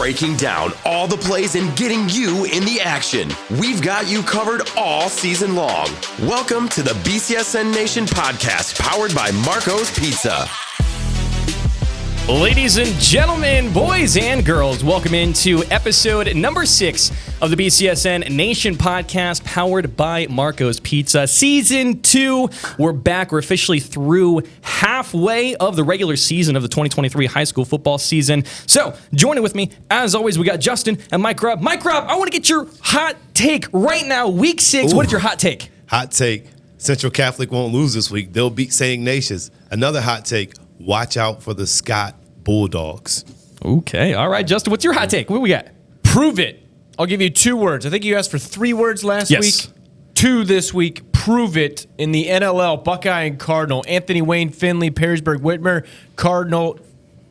breaking down all the plays and getting you in the action. We've got you covered all season long. Welcome to the BCSN Nation Podcast, powered by Marco's Pizza. Ladies and gentlemen, boys and girls, welcome into episode number 6 of the BCSN Nation Podcast, powered by Marco's Pizza. Season 2, we're back. We're officially through halfway of the regular season of the 2023 high school football season. So, joining with me, as always, we got Justin and Mike Robb. Mike Robb, I want to get your hot take right now. Week 6, what is your hot take? Hot take, Central Catholic won't lose this week. They'll beat St. Ignatius. Another hot take, watch out for the Scott Bulldogs. Okay, all right, Justin, what's your hot take? What do we got? Prove it. I'll give you 2 words. I think you asked for 3 words last week. 2 this week. Prove it in the NLL, Buckeye and Cardinal. Anthony Wayne, Finley, Perrysburg, Whitmer, Cardinal,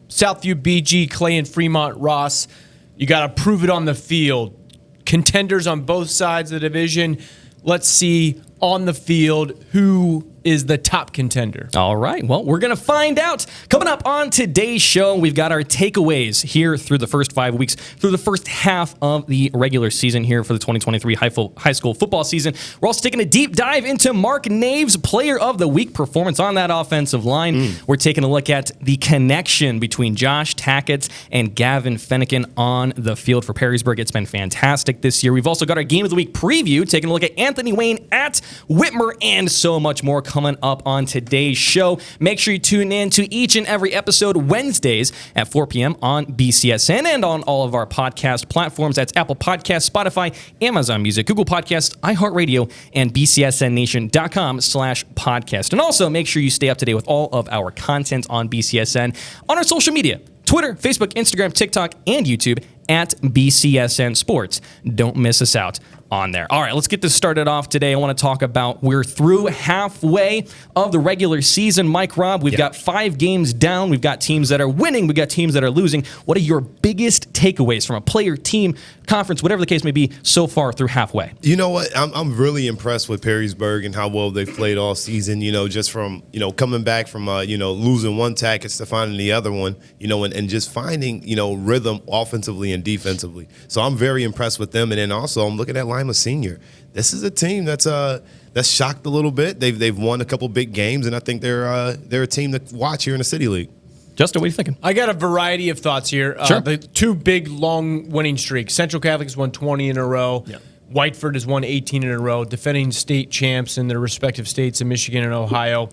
Southview, BG, Clay, and Fremont, Ross. You got to prove it on the field. Contenders on both sides of the division. Let's see on the field who is the top contender. All right. Well, we're going to find out. Coming up on today's show, we've got our takeaways here through the first 5 weeks, through the first half of the regular season here for the 2023 high school football season. We're also taking a deep dive into Marc Nave's Player of the Week performance on that offensive line. We're taking a look at the connection between Josh Takats and Gavin Fenneken on the field for Perrysburg. It's been fantastic this year. We've also got our Game of the Week preview, taking a look at Anthony Wayne at Whitmer, and so much more coming up on today's show. Make sure you tune in to each and every episode Wednesdays at 4 p.m. on BCSN and on all of our podcast platforms. That's Apple Podcasts, Spotify, Amazon Music, Google Podcasts, iHeartRadio, and bcsnnation.com/podcast. And also make sure you stay up to date with all of our content on BCSN on our social media, Twitter, Facebook, Instagram, TikTok, and YouTube at BCSN Sports. Don't miss us out on there. All right, let's get this started off today. I want to talk about, we're through halfway of the regular season. Mike Robb, we've got 5 games down. We've got teams that are winning. We've got teams that are losing. What are your biggest takeaways from a player, team, conference, whatever the case may be, so far through halfway? You know what? I'm really impressed with Perrysburg and how well they've played all season, just from, coming back from, losing one Takats to finding the other one, and just finding, rhythm offensively and defensively. So I'm very impressed with them. And then also I'm looking at Lima Senior. This is a team that's shocked a little bit. They've won a couple big games, and I think they're a team to watch here in the City League. Justin, what are you thinking? I got a variety of thoughts here. Sure. The 2 big, long winning streaks. Central Catholic has won 20 in a row. Yeah. Whiteford has won 18 in a row, defending state champs in their respective states in Michigan and Ohio.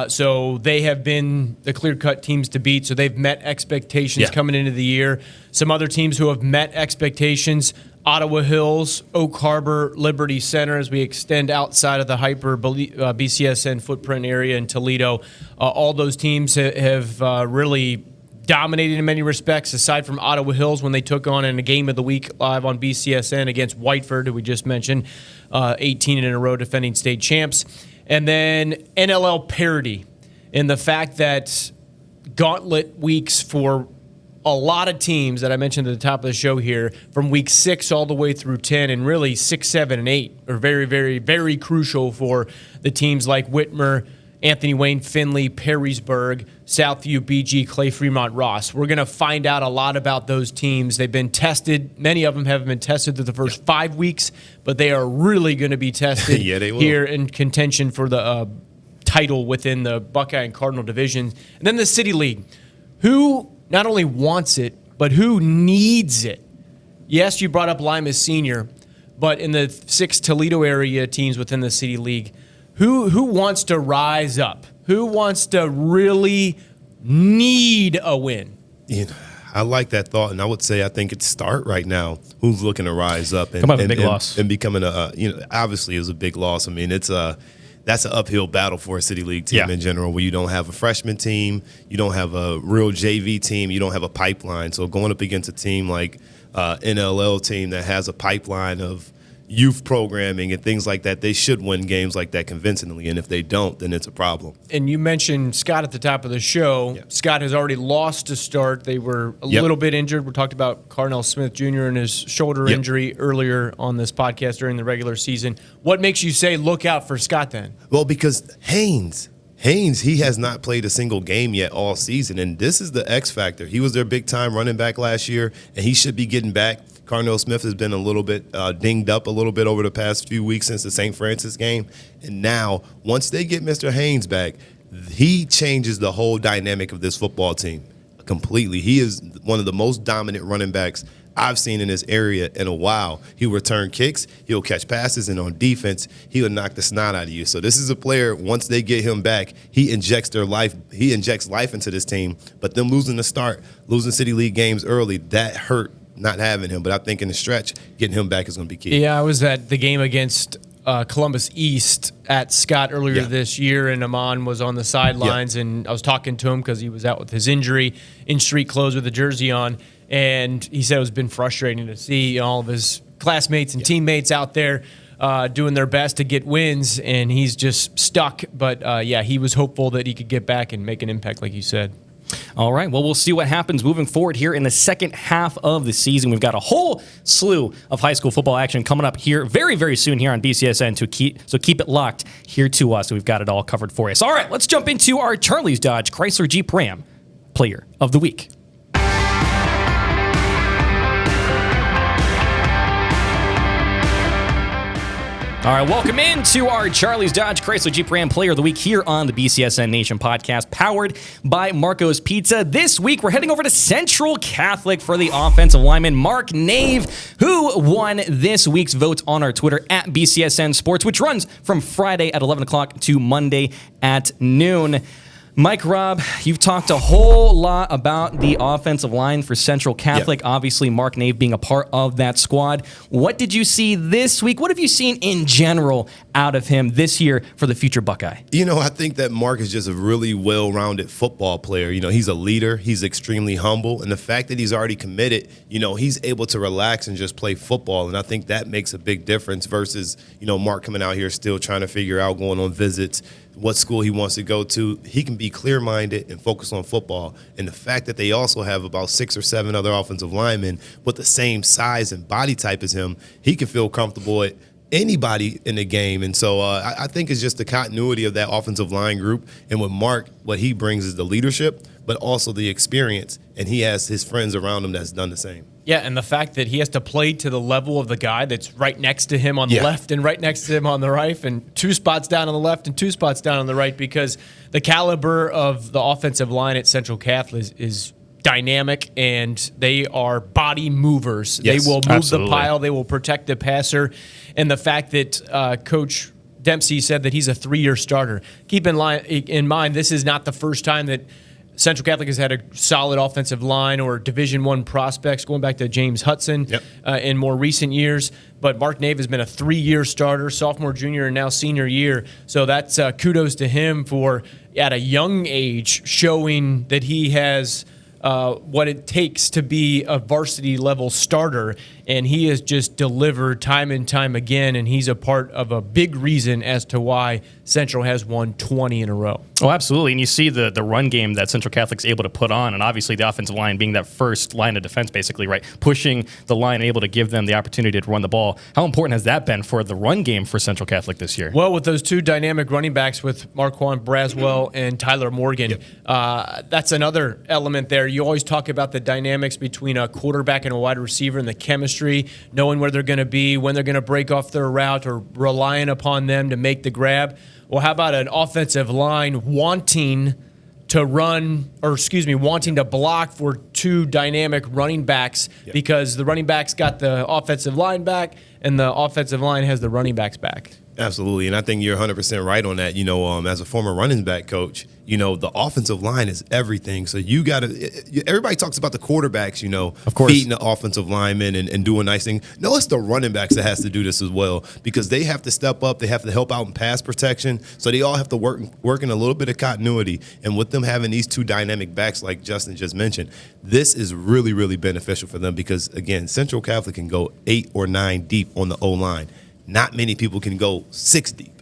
So they have been the clear-cut teams to beat. So they've met expectations coming into the year. Some other teams who have met expectations: Ottawa Hills, Oak Harbor, Liberty Center, as we extend outside of the hyper BCSN footprint area in Toledo. All those teams have really dominated in many respects, aside from Ottawa Hills when they took on in a Game of the Week live on BCSN against Whiteford, who we just mentioned, 18 in a row defending state champs. And then NLL parity in the fact that gauntlet weeks for a lot of teams that I mentioned at the top of the show here, from week 6 all the way through 10, and really 6, 7, and 8 are very, very, very crucial for the teams like Whitmer, Anthony Wayne, Finley, Perrysburg, Southview, BG, Clay, Fremont, Ross. We're going to find out a lot about those teams. They've been tested. Many of them have been tested through the first 5 weeks, but they are really going to be tested here in contention for the title within the Buckeye and Cardinal division. And then the City League, who not only wants it, but who needs it. Yes, you brought up Lima Senior, but in the 6 Toledo area teams within the City League, who wants to rise up? Who wants to really need a win? I like that thought, and I would say I think it's Start right now. Who's looking to rise up and big loss and becoming obviously it was a big loss. I mean, that's an uphill battle for a City League team in general, where you don't have a freshman team, you don't have a real JV team, you don't have a pipeline. So going up against a team like NLL team that has a pipeline of youth programming and things like that, they should win games like that convincingly. And if they don't, then it's a problem. And you mentioned Scott at the top of the show. Yep. Scott has already lost to Start. They were a little bit injured. We talked about Carnell Smith Jr. and his shoulder injury earlier on this podcast during the regular season. What makes you say look out for Scott then? Well, because Haynes Haynes, he has not played a single game yet all season, and this is the X factor. He was their big-time running back last year, and he should be getting back. Carnell Smith has been a little bit dinged up a little bit over the past few weeks since the St. Francis game, and now once they get Mr. Haynes back, he changes the whole dynamic of this football team completely. He is one of the most dominant running backs I've seen in this area in a while. He'll return kicks, he'll catch passes, and on defense, he'll knock the snot out of you. So this is a player, once they get him back, he injects life into this team. But them losing City League games early, that hurt not having him. But I think in the stretch, getting him back is going to be key. Yeah, I was at the game against Columbus East at Scott earlier this year, and Amon was on the sidelines, and I was talking to him because he was out with his injury, in street clothes with a jersey on. And he said it's been frustrating to see all of his classmates and teammates out there doing their best to get wins, and he's just stuck. But, he was hopeful that he could get back and make an impact, like you said. All right, well, we'll see what happens moving forward here in the second half of the season. We've got a whole slew of high school football action coming up here very, very soon here on BCSN, so keep it locked here to us. We've got it all covered for us. All right, let's jump into our Charlie's Dodge Chrysler Jeep Ram Player of the Week. All right, welcome into our Charlie's Dodge Chrysler Jeep Ram Player of the Week here on the BCSN Nation Podcast, powered by Marco's Pizza. This week, we're heading over to Central Catholic for the offensive lineman, Marc Nave, who won this week's votes on our Twitter at BCSN Sports, which runs from Friday at 11 o'clock to Monday at noon. Mike, Rob, you've talked a whole lot about the offensive line for Central Catholic. Yep. Obviously, Marc Nave being a part of that squad. What did you see this week? What have you seen in general out of him this year for the future Buckeye? I think that Marc is just a really well-rounded football player. He's a leader. He's extremely humble. And the fact that he's already committed, he's able to relax and just play football. And I think that makes a big difference versus, Marc coming out here still trying to figure out, going on visits, what school he wants to go to. He can be clear-minded and focus on football. And the fact that they also have about 6 or 7 other offensive linemen with the same size and body type as him, he can feel comfortable at anybody in the game. And so I think it's just the continuity of that offensive line group. And with Marc, what he brings is the leadership, but also the experience. And he has his friends around him that's done the same. Yeah, and the fact that he has to play to the level of the guy that's right next to him on the left and right next to him on the right, and 2 spots down on the left and 2 spots down on the right, because the caliber of the offensive line at Central Catholic is dynamic, and they are body movers. Yes, they will move absolutely. the pile. They will protect the passer. And the fact that Coach Dempsey said that he's a 3-year starter. Keep in mind, this is not the first time that Central Catholic has had a solid offensive line or Division I prospects, going back to James Hudson in more recent years. But Marc Nave has been a 3-year starter, sophomore, junior, and now senior year. So that's kudos to him for, at a young age, showing that he has what it takes to be a varsity-level starter. And he has just delivered time and time again, and he's a part of a big reason as to why Central has won 20 in a row. Oh, absolutely. And you see the run game that Central Catholic's able to put on, and obviously the offensive line being that first line of defense, basically, right? Pushing the line, able to give them the opportunity to run the ball. How important has that been for the run game for Central Catholic this year? Well, with those 2 dynamic running backs with Marquand Braswell and Tyler Morgan, that's another element there. You always talk about the dynamics between a quarterback and a wide receiver and the chemistry, knowing where they're going to be, when they're going to break off their route, or relying upon them to make the grab. Well, how about an offensive line wanting to block for 2 dynamic running backs, because the running backs got the offensive line back and the offensive line has the running backs back. Absolutely, and I think you're 100% right on that. As a former running back coach, the offensive line is everything. So you got to – everybody talks about the quarterbacks, of course, feeding the offensive linemen and doing nice things. No, it's the running backs that has to do this as well, because they have to step up. They have to help out in pass protection. So they all have to work in a little bit of continuity. And with them having these 2 dynamic backs like Justin just mentioned, this is really, really beneficial for them because, again, Central Catholic can go 8 or 9 deep on the O-line. Not many people can go 6 deep.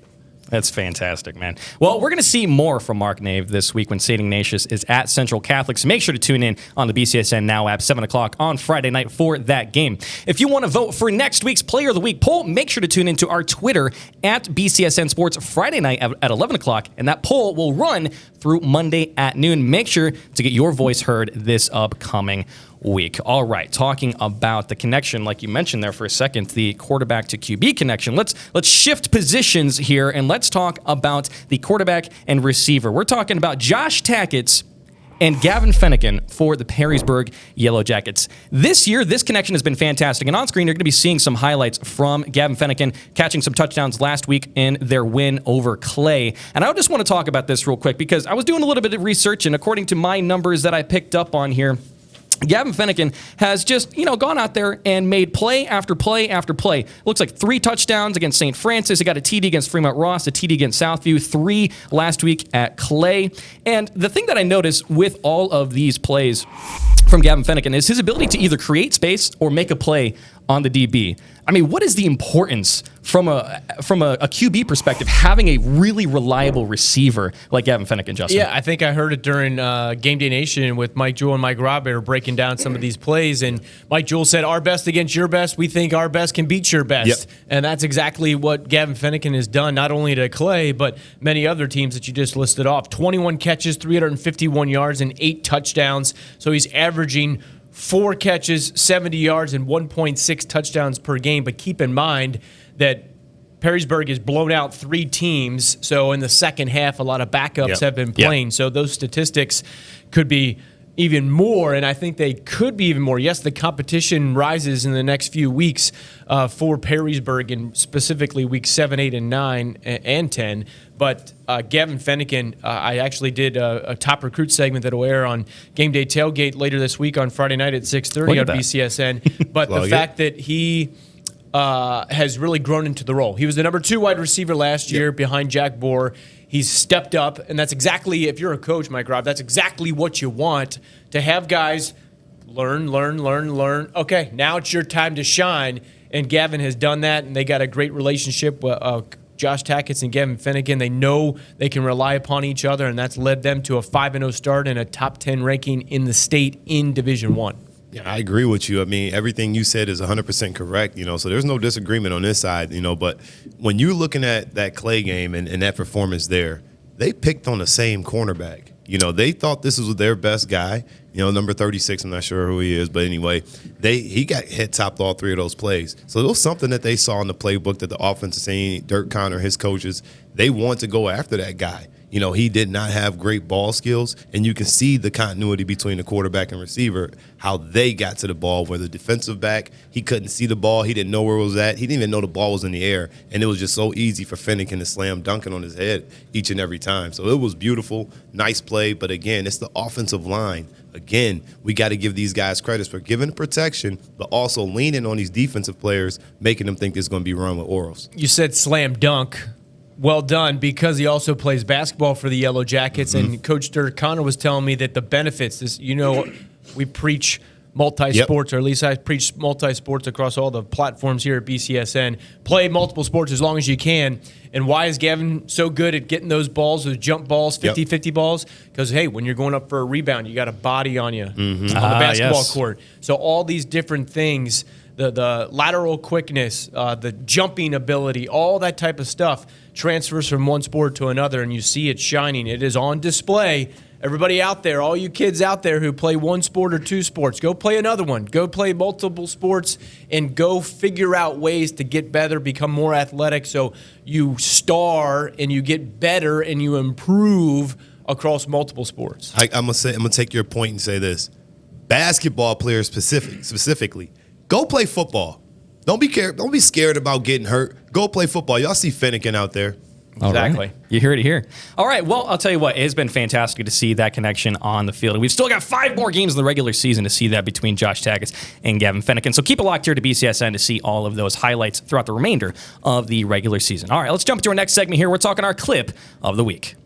That's fantastic, man. Well, we're going to see more from Marc Nave this week when St. Ignatius is at Central Catholic. So make sure to tune in on the BCSN Now app, 7 o'clock on Friday night for that game. If you want to vote for next week's Player of the Week poll, make sure to tune into our Twitter at BCSN Sports Friday night at 11 o'clock. And that poll will run through Monday at noon. Make sure to get your voice heard this upcoming week. All right, talking about the connection, like you mentioned there for a second, the quarterback to QB connection. Let's shift positions here and let's talk about the quarterback and receiver. We're talking about Josh Takats and Gavin Fenneken for the Perrysburg Yellow Jackets. This year, this connection has been fantastic. And on screen, you're going to be seeing some highlights from Gavin Fenneken catching some touchdowns last week in their win over Clay. And I just want to talk about this real quick because I was doing a little bit of research, and according to my numbers that I picked up on here, Gavin Fenneken has just, gone out there and made play after play after play. It looks like 3 touchdowns against St. Francis. He got a TD against Fremont Ross, a TD against Southview, 3 last week at Clay. And the thing that I noticed with all of these plays from Gavin Fenneken is his ability to either create space or make a play on the DB. I mean, what is the importance from a QB perspective having a really reliable receiver like Gavin Fenneken, Justin? Yeah, I think I heard it during Game Day Nation with Mike Jewell and Mike Robert breaking down some of these plays, and Mike Jewell said, our best against your best, we think our best can beat your best. Yep. And that's exactly what Gavin Fenneken has done, not only to Clay, but many other teams that you just listed off. 21 catches, 351 yards, and 8 touchdowns. So he's averaging 4 catches, 70 yards, and 1.6 touchdowns per game. But keep in mind that Perrysburg has blown out 3 teams. So in the second half, a lot of backups have been playing. So those statistics could be even more, and I think they could be even more. Yes, the competition rises in the next few weeks for Perrysburg, and specifically weeks 7, 8, and 9, and 10. But Gavin Fenneken, I actually did a top recruit segment that will air on Game Day Tailgate later this week on Friday night at 6:30 on BCSN. But the fact that he has really grown into the role. He was the number 2 wide receiver last year behind Jack Bohr. He's stepped up, and that's exactly, if you're a coach, Mike Robb, that's exactly what you want, to have guys learn. Okay, now it's your time to shine, and Gavin has done that, and they got a great relationship with Josh Takats and Gavin Fenneken. They know they can rely upon each other, and that's led them to a 5-0 start and a top 10 ranking in the state in Division I. Yeah, I agree with you. I mean, everything you said is 100% correct, so there's no disagreement on this side, but when you're looking at that Clay game and that performance there, they picked on the same cornerback. They thought this was their best guy, number 36, I'm not sure who he is, but anyway, he got hit topped all 3 of those plays. So it was something that they saw in the playbook that the offensive team, Dirk Connor, his coaches, they want to go after that guy. He did not have great ball skills, and you can see the continuity between the quarterback and receiver, how they got to the ball, where the defensive back, he couldn't see the ball. He didn't know where it was at. He didn't even know the ball was in the air, and it was just so easy for Fenneken to slam dunking on his head each and every time. So it was beautiful, nice play, but again, it's the offensive line. Again, we got to give these guys credit for giving protection, but also leaning on these defensive players, making them think there's going to be run with Orals. You said slam dunk. Well done, because he also plays basketball for the Yellow Jackets, and Coach Dirk Connor was telling me that the benefits, we preach multi-sports, or at least I preach multi-sports across all the platforms here at BCSN. Play multiple sports as long as you can. And why is Gavin so good at getting those balls, those jump balls, 50-50 balls? Because, hey, when you're going up for a rebound, you got a body on you on the basketball court. So all these different things, the lateral quickness, the jumping ability, all that type of stuff transfers from one sport to another, and you see it shining. It is on display. Everybody out there, all you kids out there who play one sport or 2 sports, go play another one. Go play multiple sports and go figure out ways to get better, become more athletic, so you star and you get better and you improve across multiple sports. I'm gonna take your point and say this: basketball players specifically, go play football. Don't be scared about getting hurt. Go play football. Y'all see Fenneken out there. Exactly. Right. You heard it here. All right. Well, I'll tell you what. It has been fantastic to see that connection on the field. And we've still got 5 more games in the regular season to see that between Josh Takats and Gavin Fenneken. So keep it locked here to BCSN to see all of those highlights throughout the remainder of the regular season. All right. Let's jump to our next segment here. We're talking our clip of the week.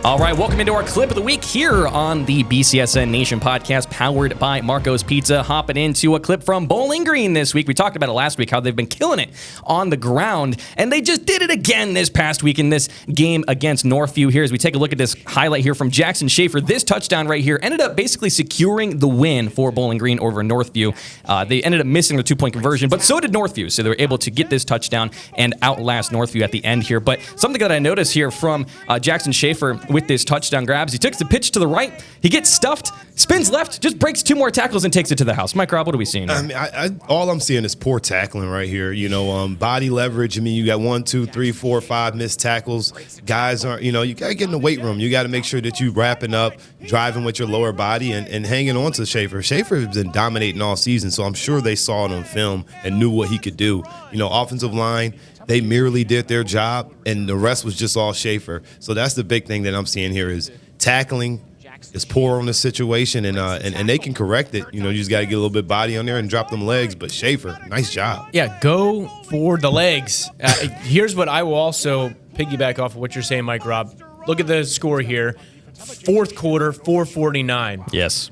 All right, welcome into our clip of the week here on the BCSN Nation Podcast, powered by Marco's Pizza. Hopping into a clip from Bowling Green this week. We talked about it last week, how they've been killing it on the ground, and they just did it again this past week in this game against Northview. Here, as we take a look at this highlight here from Jackson Schaefer, this touchdown right here ended up basically securing the win for Bowling Green over Northview. They ended up missing the two-point conversion, but so did Northview, so they were able to get this touchdown and outlast Northview at the end here. But something that I noticed here from Jackson Schaefer with this touchdown grabs, he took the pitch to the right, he gets stuffed, spins left, just breaks two more tackles and takes it to the house. Mike Robb, what are we seeing here? I mean, all I'm seeing is poor tackling right here. Body leverage. I mean, you got 1, 2, 3, 4, 5 missed tackles. Guys aren't, you got to get in the weight room. You got to make sure that you wrapping up, driving with your lower body and hanging on to Schaefer. Schaefer has been dominating all season, so I'm sure they saw it on film and knew what he could do. Offensive line, they merely did their job, and the rest was just all Schaefer. So that's the big thing that I'm seeing here is tackling is poor on the situation, and they can correct it. You just got to get a little bit body on there and drop them legs. But Schaefer, nice job. Yeah, go for the legs. Here's what I will also piggyback off of what you're saying, Mike Robb. Look at the score here. Fourth quarter, 4:49. Yes.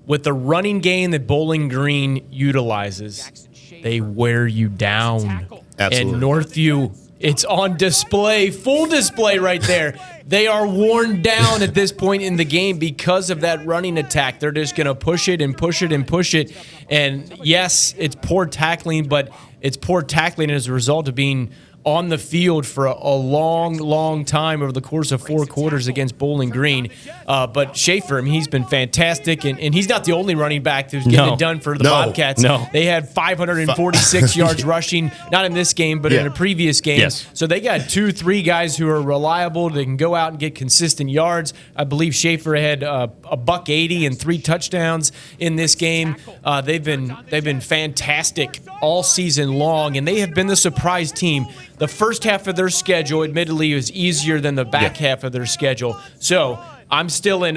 With the running game that Bowling Green utilizes, they wear you down. Absolutely. And Northview, it's on display, full display right there. They are worn down at this point in the game because of that running attack. They're just going to push it and push it and push it. And yes, it's poor tackling, but it's poor tackling as a result of being on the field for a long, long time over the course of 4 quarters against Bowling Green. But Schaefer, I mean, he's been fantastic, and he's not the only running back who's getting it done for the Bobcats. No. They had 546 yards rushing, not in this game, but in a previous game. Yes. So they got 2-3 guys who are reliable. They can go out and get consistent yards. I believe Schaefer had a $180 and 3 touchdowns in this game. They've been fantastic all season long, and they have been the surprise team. The first half of their schedule, admittedly, is easier than the back half of their schedule. So I'm still in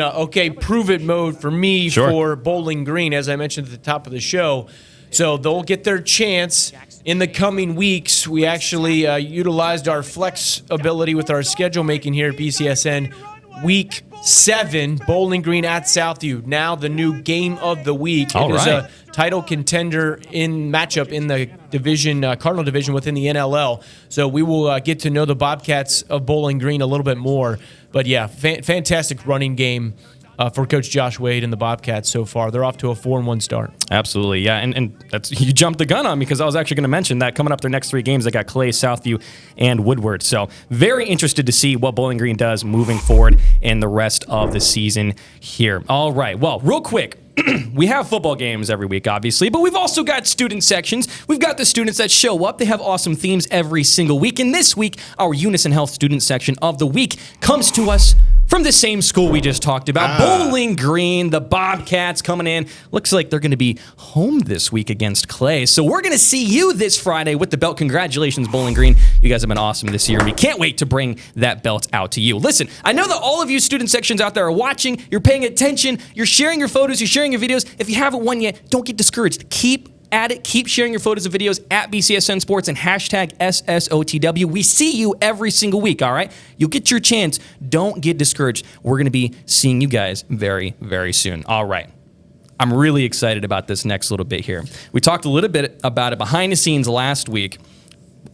prove it mode for me for Bowling Green, as I mentioned at the top of the show. So they'll get their chance in the coming weeks. We actually utilized our flex ability with our schedule making here at BCSN. Week 7, Bowling Green at Southview. Now the new game of the week. It is a title contender in matchup in the division, Cardinal division within the NLL. So we will get to know the Bobcats of Bowling Green a little bit more. But yeah, fantastic running game for Coach Josh Wade and the Bobcats so far. They're off to a 4-1 start. Absolutely, yeah, and that's, you jumped the gun on me because I was actually going to mention that coming up their next 3 games, they got Clay, Southview, and Woodward. So very interested to see what Bowling Green does moving forward in the rest of the season here. All right, well, real quick. We have football games every week, obviously, but we've also got student sections. We've got the students that show up. They have awesome themes every single week. And this week, our Unison Health student section of the week comes to us from the same school we just talked about, Bowling Green. The Bobcats coming in. Looks like they're going to be home this week against Clay. So we're going to see you this Friday with the belt. Congratulations, Bowling Green. You guys have been awesome this year. We can't wait to bring that belt out to you. Listen, I know that all of you student sections out there are watching. You're paying attention. You're sharing your photos. You're sharing your videos. If you haven't won yet, don't get discouraged. Keep at it. Keep sharing your photos and videos at BCSN Sports and hashtag SSOTW. We see you every single week, all right? You'll get your chance. Don't get discouraged. We're going to be seeing you guys very, very soon. All right. I'm really excited about this next little bit here. We talked a little bit about it behind the scenes last week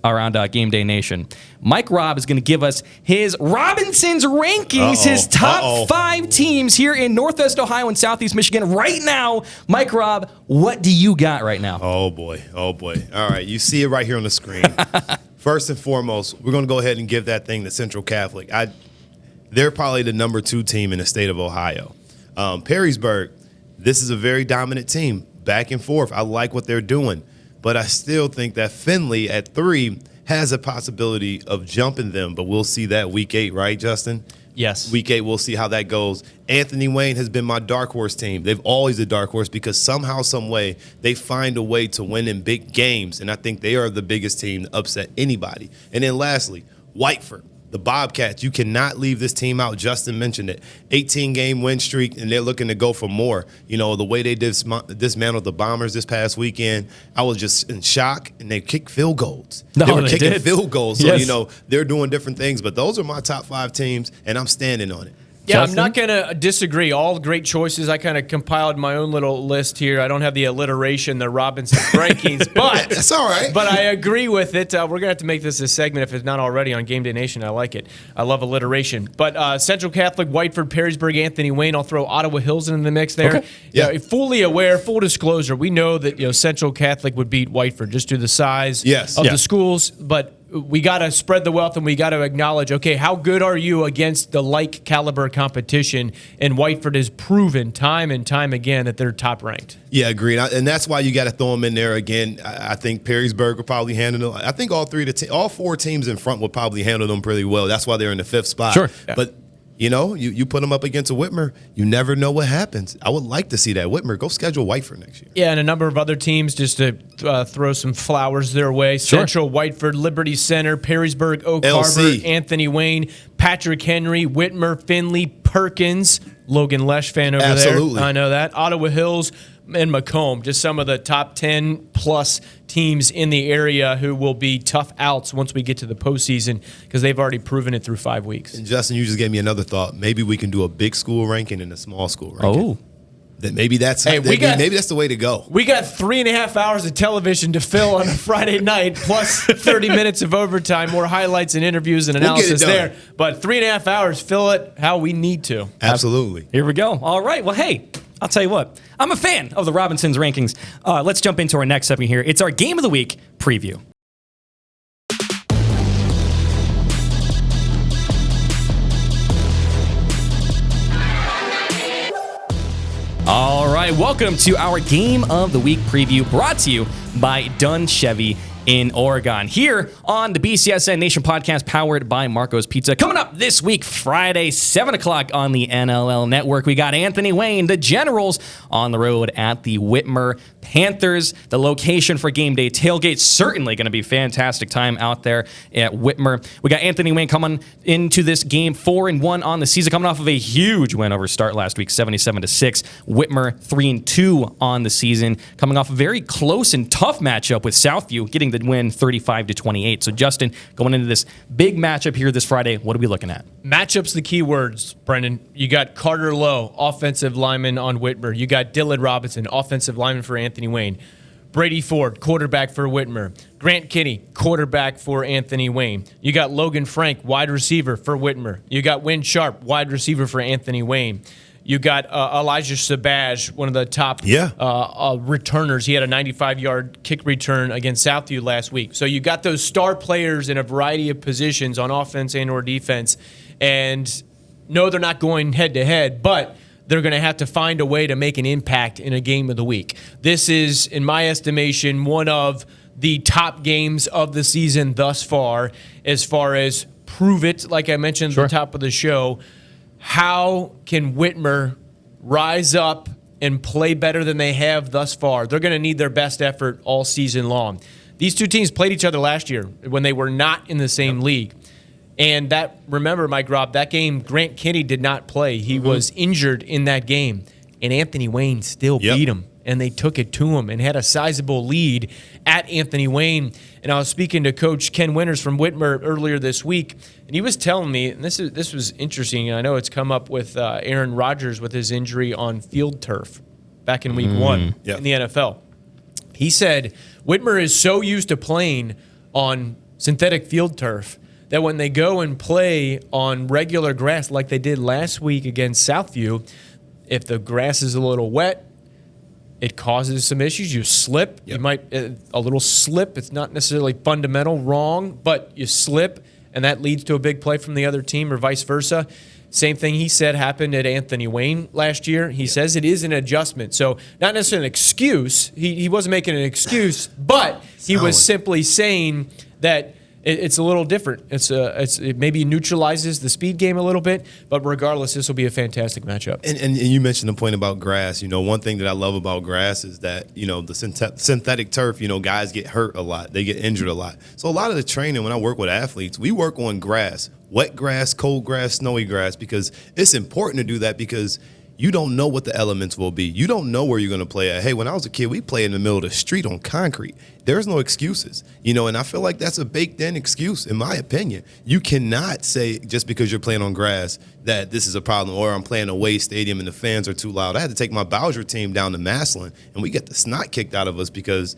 around Game Day Nation. Mike Robb is going to give us his Robinson's rankings, his top 5 teams here in Northwest Ohio and Southeast Michigan right now. Mike Robb, what do you got right now? Oh, boy. All right, you see it right here on the screen. First and foremost, we're going to go ahead and give that thing to Central Catholic. They're probably the number 2 team in the state of Ohio. Perrysburg, this is a very dominant team. Back and forth. I like what they're doing. But I still think that Findlay at 3 has a possibility of jumping them. But we'll see that week 8, right, Justin? Yes. Week 8, we'll see how that goes. Anthony Wayne has been my dark horse team. They've always a dark horse because somehow, some way, they find a way to win in big games. And I think they are the biggest team to upset anybody. And then lastly, Whiteford. the Bobcats, you cannot leave this team out. Justin mentioned it. 18-game win streak, and they're looking to go for more. You know, the way they dismantled the Bombers this past weekend, I was just in shock, and they kicked field goals. No, they were kicking did. field goals. So, Yes. you know, they're doing different things. But those are my top 5 teams, and I'm standing on it. Yeah, Justin? I'm not going to disagree. All great choices. I kind of compiled my own little list here. I don't have the alliteration, the Robinson rankings, but That's all right. But I agree with it. We're going to have to make this a segment if it's not already on Game Day Nation. I like it. I love alliteration. But Central Catholic, Whiteford, Perrysburg, Anthony Wayne. I'll throw Ottawa Hills in the mix there. Okay. Yeah. Fully aware, full disclosure. We know that Central Catholic would beat Whiteford just due to the size of the schools, but we got to spread the wealth and we got to acknowledge, okay, how good are you against the like caliber competition? And Whiteford has proven time and time again that they're top ranked. Yeah, agreed. And that's why you got to throw them in there again. I think Perrysburg will probably handle them. I think all 4 teams in front will probably handle them pretty well. That's why they're in the 5th spot. Sure. Yeah. But, you know, you put them up against a Whitmer, you never know what happens. I would like to see that. Whitmer, go schedule Whiteford next year. Yeah, and a number of other teams just to throw some flowers their way. Sure. Central, Whiteford, Liberty Center, Perrysburg, Oak LC. Harbor, Anthony Wayne, Patrick Henry, Whitmer, Findlay, Perkins, Logan Lesh fan over Absolutely. there. I know that. Ottawa Hills and Macomb, just some of the top 10 plus teams in the area who will be tough outs once we get to the postseason because they've already proven it through 5 weeks. And Justin, you just gave me another thought. Maybe we can do a big school ranking and a small school ranking. Oh. That maybe that's maybe that's the way to go. We got 3.5 hours of television to fill on a Friday night, plus 30 minutes of overtime, more highlights and interviews and analysis done. there. But 3.5 hours, fill it how we need to. Absolutely. Here we go. All right. Well, hey, I'll tell you what. I'm a fan of the Robinsons rankings. Let's jump into our next segment here. It's our Game of the Week preview. All right, welcome to our Game of the Week preview brought to you by Dunn Chevy in Oregon. Here on the BCSN Nation Podcast powered by Marco's Pizza. Coming up this week, Friday, 7 o'clock on the NLL Network, we got Anthony Wayne, the Generals, on the road at the Whitmer Panthers. The location for game day tailgate, certainly going to be a fantastic time out there at Whitmer. We got Anthony Wayne coming into this game 4-1 on the season, coming off of a huge win over Start last week, 77-6. Whitmer 3-2 on the season, coming off a very close and tough matchup with Southview, getting the win 35-28. So Justin, going into this big matchup here this Friday, what are we looking at? Matchups, the key words, Brendan. You got Carter Lowe, offensive lineman on Whitmer. You got Dylan Robinson, offensive lineman for Anthony Wayne. Brady Ford, quarterback for Whitmer. Grant Kinney, quarterback for Anthony Wayne. You got Logan Frank, wide receiver for Whitmer. You got Wynn Sharp, wide receiver for Anthony Wayne. You got Elijah Sabaj, one of the top returners. He had a 95-yard kick return against Southview last week. So you got those star players in a variety of positions on offense and or defense. And no, they're not going head-to-head, but they're going to have to find a way to make an impact in a game of the week. This is, in my estimation, one of the top games of the season thus far as prove it, like I mentioned at the top of the show. How can Whitmer rise up and play better than they have thus far? They're going to need their best effort all season long. These two teams played each other last year when they were not in the same league. And remember, Mike Robb, that game, Grant Kinney did not play. He was injured in that game. And Anthony Wayne still beat him. And they took it to him and had a sizable lead at Anthony Wayne. And I was speaking to Coach Ken Winters from Whitmer earlier this week, and he was telling me, and this was interesting, and I know it's come up with Aaron Rodgers with his injury on field turf back in week 1 in the NFL. He said Whitmer is so used to playing on synthetic field turf that when they go and play on regular grass like they did last week against Southview, if the grass is a little wet, it causes some issues. You slip. You might a little slip. It's not necessarily fundamental wrong, but you slip, and that leads to a big play from the other team or vice versa. Same thing he said happened at Anthony Wayne last year. He says it is an adjustment. So not necessarily an excuse. He wasn't making an excuse, but he was simply saying that it's a little different. It maybe neutralizes the speed game a little bit, but regardless, this will be a fantastic matchup. And you mentioned the point about grass. One thing that I love about grass is that, the synthetic turf, guys get hurt a lot. They get injured a lot. So a lot of the training when I work with athletes, we work on grass, wet grass, cold grass, snowy grass, because it's important to do that because you don't know what the elements will be. You don't know where you're going to play at. Hey, when I was a kid, we played in the middle of the street on concrete. There's no excuses, and I feel like that's a baked-in excuse, in my opinion. You cannot say just because you're playing on grass that this is a problem, or I'm playing away stadium and the fans are too loud. I had to take my Bowser team down to Massillon, and we get the snot kicked out of us because,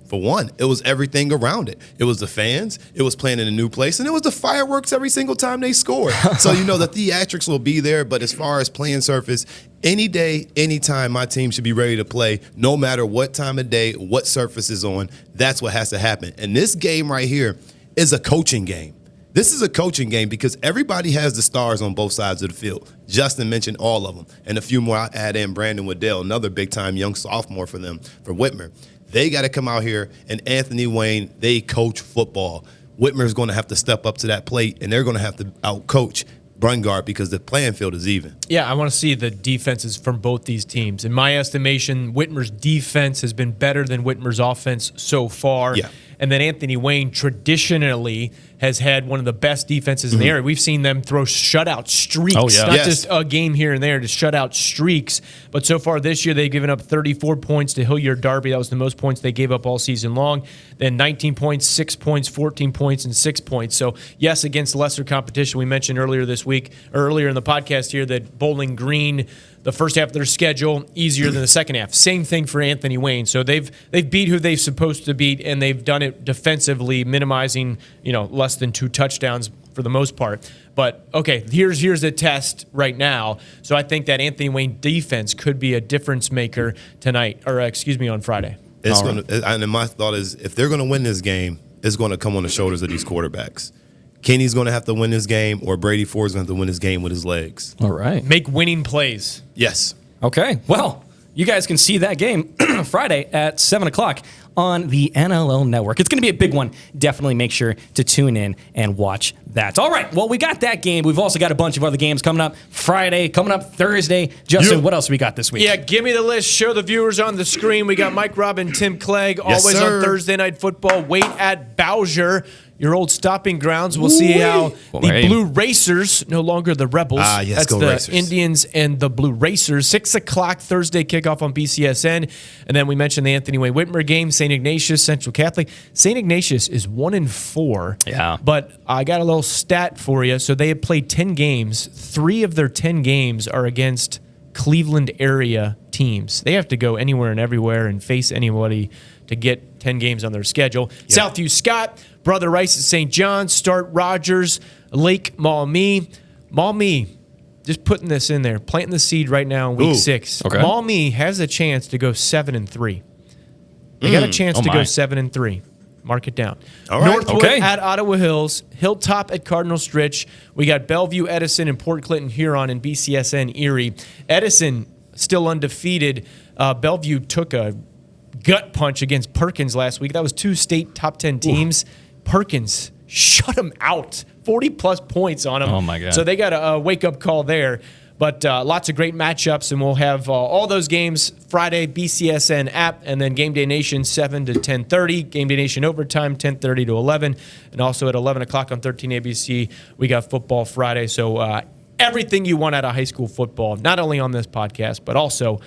for one, it was everything around it. It was the fans, it was playing in a new place, and it was the fireworks every single time they scored. So, the theatrics will be there, but as far as playing surface, any day, anytime, my team should be ready to play, no matter what time of day, what surface is on. That's what has to happen. And this game right here is a coaching game. This is a coaching game because everybody has the stars on both sides of the field. Justin mentioned all of them, and a few more. I'll add in Brandon Waddell, another big-time young sophomore for them, for Whitmer. They got to come out here, and Anthony Wayne, they coach football. Whitmer's going to have to step up to that plate, and they're going to have to out-coach Brungard because the playing field is even. Yeah, I want to see the defenses from both these teams. In my estimation, Whitmer's defense has been better than Whitmer's offense so far. Yeah. And then Anthony Wayne traditionally has had one of the best defenses in the area. We've seen them throw shutout streaks. Oh, yeah. Not Yes. just a game here and there, just shutout streaks. But so far this year, they've given up 34 points to Hilliard Darby. That was the most points they gave up all season long. Then 19 points, 6 points, 14 points, and 6 points. So, yes, against lesser competition. We mentioned earlier this week, or earlier in the podcast here, that Bowling Green, the first half of their schedule, easier than the second half. Same thing for Anthony Wayne. So they've beat who they're supposed to beat, and they've done it defensively, minimizing less than 2 touchdowns for the most part. But okay, here's a test right now. So I think that Anthony Wayne defense could be a difference maker tonight, or on Friday. It's going to, and my thought is, if they're going to win this game, it's going to come on the shoulders of these quarterbacks. Kenny's going to have to win this game, or Brady Ford's going to have to win this game with his legs. All right. Make winning plays. Yes. Okay. Well, you guys can see that game Friday at 7 o'clock on the NLL Network. It's going to be a big one. Definitely make sure to tune in and watch that. All right. Well, we got that game. We've also got a bunch of other games coming up Friday, coming up Thursday. Justin, what else we got this week? Yeah, give me the list. Show the viewers on the screen. We got Mike Robb and Tim Clegg, Yes, always sir. on Thursday Night Football. Wait at Bowser, your old stopping grounds. We'll see how the Blue Racers, no longer the Rebels. Yes, That's go the Racers. Indians and the Blue Racers. 6 o'clock Thursday kickoff on BCSN. And then we mentioned the Anthony Wayne Whitmer game, St. Ignatius, Central Catholic. St. Ignatius is 1-4. Yeah. But I got a little stat for you. So they have played 10 games. 3 of their 10 games are against Cleveland area teams. They have to go anywhere and everywhere and face anybody to get 10 games on their schedule. Yeah. Southview Scott, Brother Rice at St. John's, Start Rogers, Lake Maumee. Maumee, just putting this in there, planting the seed right now in week 6. Okay. Maumee has a chance to go 7-3. They got a chance to go 7-3. Mark it down. All right. Northwood Okay. at Ottawa Hills, Hilltop at Cardinal Stritch. We got Bellevue, Edison, and Port Clinton Huron in BCSN Erie. Edison still undefeated. Bellevue took a gut punch against Perkins last week. That was 2 state top 10 teams. Perkins shut them out. 40-plus points on them. Oh, my God. So they got a wake-up call there. But lots of great matchups, and we'll have all those games Friday, BCSN app, and then Game Day Nation 7 to 10:30. Game Day Nation overtime 10:30 to 11, and also at 11 o'clock on 13 ABC, we got Football Friday. So everything you want out of high school football, not only on this podcast, but also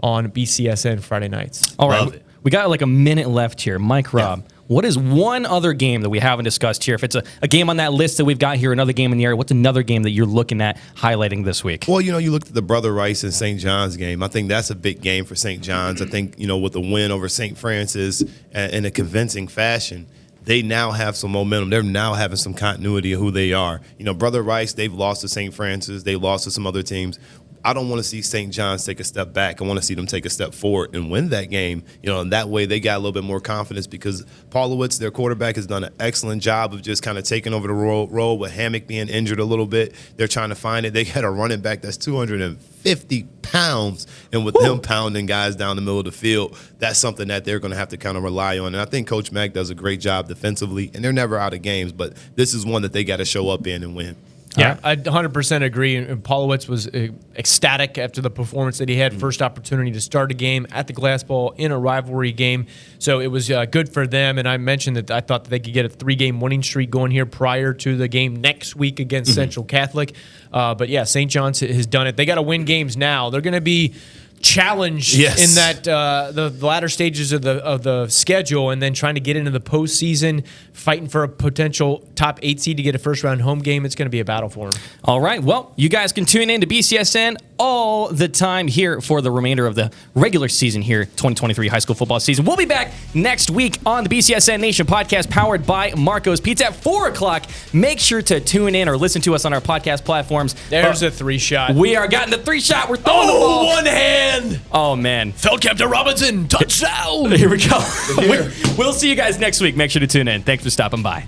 on BCSN Friday nights. All right. Love it. We got like a minute left here. Mike Robb, what is one other game that we haven't discussed here? If it's a game on that list that we've got here, another game in the area, what's another game that you're looking at highlighting this week? Well, you looked at the Brother Rice and St. John's game. I think that's a big game for St. John's. I think, with the win over St. Francis in a convincing fashion, they now have some momentum. They're now having some continuity of who they are. Brother Rice, they've lost to St. Francis. They lost to some other teams. I don't want to see St. John's take a step back. I want to see them take a step forward and win that game. And that way they got a little bit more confidence because Paulowitz, their quarterback, has done an excellent job of just kind of taking over the role with Hammock being injured a little bit. They're trying to find it. They got a running back that's 250 pounds, and with them pounding guys down the middle of the field, that's something that they're going to have to kind of rely on. And I think Coach Mack does a great job defensively, and they're never out of games, but this is one that they got to show up in and win. Yeah, I 100% agree. And Paulowitz was ecstatic after the performance that he had. First opportunity to start a game at the Glass Bowl in a rivalry game. So it was good for them. And I mentioned that I thought that they could get a 3-game winning streak going here prior to the game next week against Central Catholic. But yeah, St. John's has done it. They got to win games now. They're going to be challenged in that the latter stages of the schedule, and then trying to get into the postseason, fighting for a potential top 8 seed to get a first-round home game. It's going to be a battle for them. All right. Well, you guys can tune in to BCSN all the time here for the remainder of the regular season here, 2023 high school football season. We'll be back next week on the BCSN Nation Podcast, powered by Marco's Pizza at 4 o'clock. Make sure to tune in or listen to us on our podcast platforms. There's a 3-shot. We are getting the 3-shot. We're throwing the ball. One hand. Oh, man. Feldcaptain Robinson, touchdown. Here we go. We'll see you guys next week. Make sure to tune in. Thanks for stopping by.